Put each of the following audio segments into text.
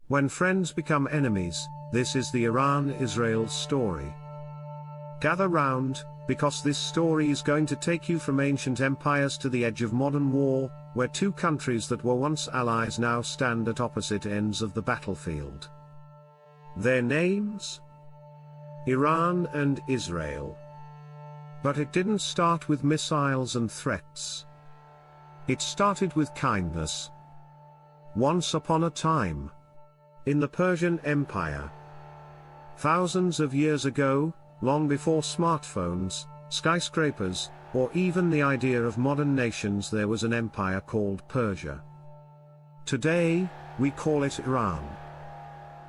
When friends become enemies, this is the Iran-Israel story. Gather round, because this story is going to take you from ancient empires to the edge of modern war, where two countries that were once allies now stand at opposite ends of the battlefield. Their names? Iran and Israel. But it didn't start with missiles and threats. It started with kindness. Once upon a time, in the Persian Empire, thousands of years ago, long before smartphones, skyscrapers, or even the idea of modern nations, there was an empire called Persia. Today, we call it Iran.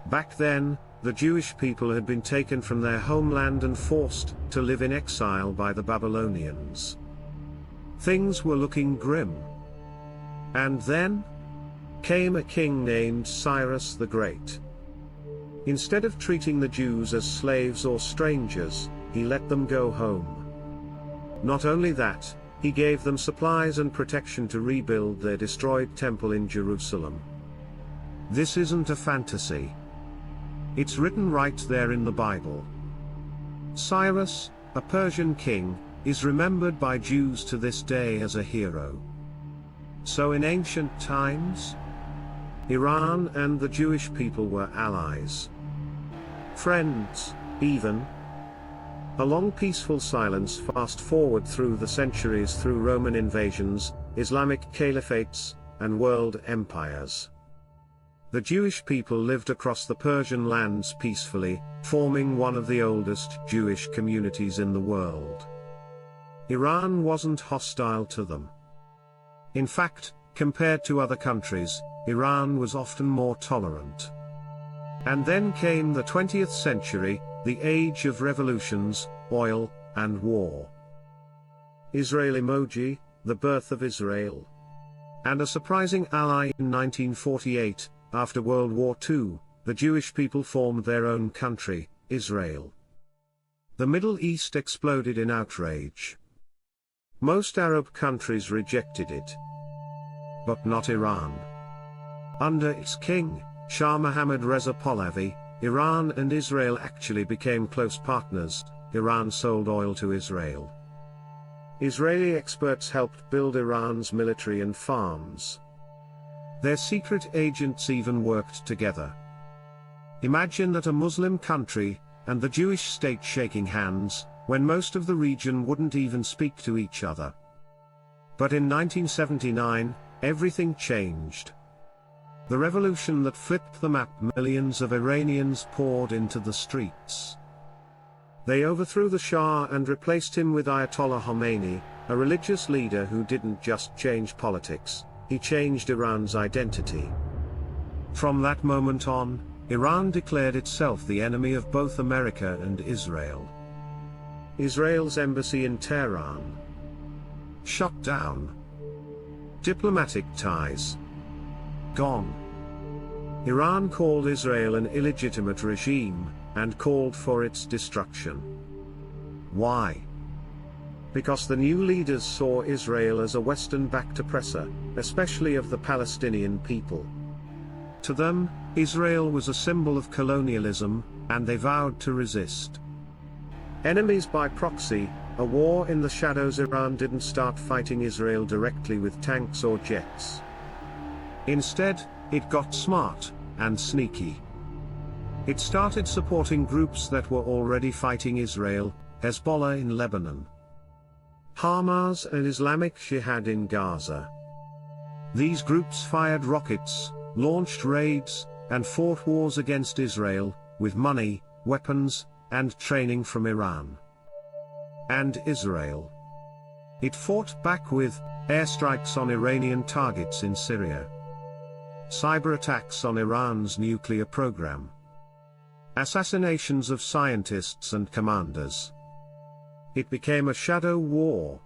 Back then, the Jewish people had been taken from their homeland and forced to live in exile by the Babylonians. Things were looking grim. And then came a king named Cyrus the Great. Instead of treating the Jews as slaves or strangers, he let them go home. Not only that, he gave them supplies and protection to rebuild their destroyed temple in Jerusalem. This isn't a fantasy. It's written right there in the Bible. Cyrus, a Persian king, is remembered by Jews to this day as a hero. So in ancient times, Iran and the Jewish people were allies. Friends, even. A long peaceful silence fast forward through the centuries, through Roman invasions, Islamic caliphates, and world empires. The Jewish people lived across the Persian lands peacefully, forming one of the oldest Jewish communities in the world. Iran wasn't hostile to them. In fact, compared to other countries, Iran was often more tolerant. And then came the 20th century, the age of revolutions, oil, and war. Israel emoji, the birth of Israel. And a surprising ally in 1948, after World War II, the Jewish people formed their own country, Israel. The Middle East exploded in outrage. Most Arab countries rejected it. But not Iran. Under its king, Shah Mohammad Reza Pahlavi, Iran and Israel actually became close partners. Iran sold oil to Israel. Israeli experts helped build Iran's military and farms. Their secret agents even worked together. Imagine that, a Muslim country and the Jewish state shaking hands, when most of the region wouldn't even speak to each other. But in 1979, everything changed. The revolution that flipped the map. Millions of Iranians poured into the streets. They overthrew the Shah and replaced him with Ayatollah Khomeini, a religious leader who didn't just change politics, he changed Iran's identity. From that moment on, Iran declared itself the enemy of both America and Israel. Israel's embassy in Tehran shut down. Diplomatic ties gone. Iran called Israel an illegitimate regime, and called for its destruction. Why? Because the new leaders saw Israel as a Western-backed oppressor, especially of the Palestinian people. To them, Israel was a symbol of colonialism, and they vowed to resist. Enemies by proxy, a war in the shadows. Iran didn't start fighting Israel directly with tanks or jets. Instead, it got smart and sneaky. It started supporting groups that were already fighting Israel, Hezbollah in Lebanon, Hamas and Islamic Jihad in Gaza. These groups fired rockets, launched raids, and fought wars against Israel, with money, weapons, and training from Iran. And Israel. It fought back with airstrikes on Iranian targets in Syria, cyber attacks on Iran's nuclear program, assassinations of scientists and commanders. It became a shadow war.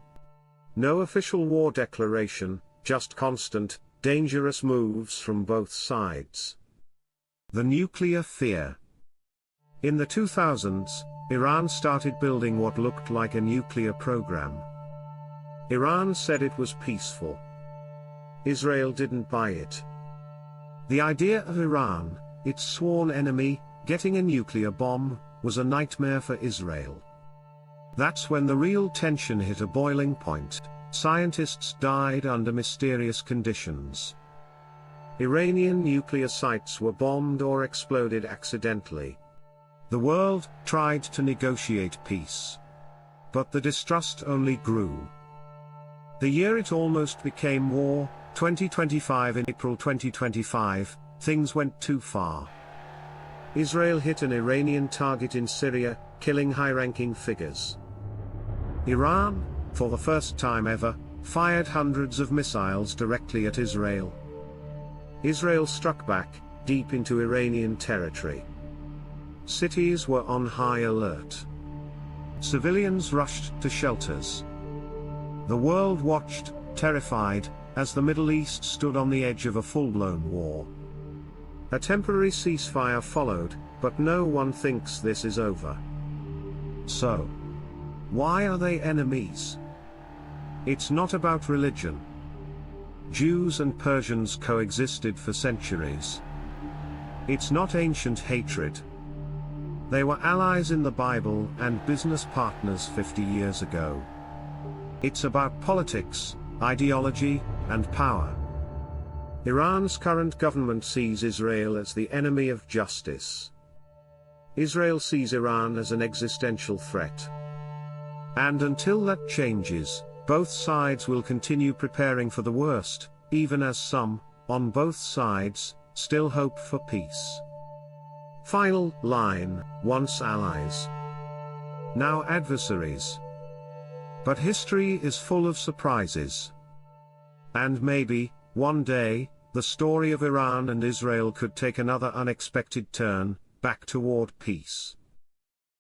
No official war declaration, just constant, dangerous moves from both sides. The nuclear fear. In the 2000s, Iran started building what looked like a nuclear program. Iran said it was peaceful. Israel didn't buy it. The idea of Iran, its sworn enemy, getting a nuclear bomb, was a nightmare for Israel. That's when the real tension hit a boiling point. Scientists died under mysterious conditions. Iranian nuclear sites were bombed or exploded accidentally. The world tried to negotiate peace. But the distrust only grew. The year it almost became war, 2025. In April 2025, things went too far. Israel hit an Iranian target in Syria, killing high-ranking figures. Iran, for the first time ever, fired hundreds of missiles directly at Israel. Israel struck back, deep into Iranian territory. Cities were on high alert. Civilians rushed to shelters. The world watched, terrified, as the Middle East stood on the edge of a full-blown war. A temporary ceasefire followed, but no one thinks this is over. So, why are they enemies? It's not about religion. Jews and Persians coexisted for centuries. It's not ancient hatred. They were allies in the Bible and business partners 50 years ago. It's about politics, ideology, and power. Iran's current government sees Israel as the enemy of justice. Israel sees Iran as an existential threat. And until that changes, both sides will continue preparing for the worst, even as some, on both sides, still hope for peace. Final line: once allies, now adversaries. But history is full of surprises. And maybe, one day, the story of Iran and Israel could take another unexpected turn, back toward peace.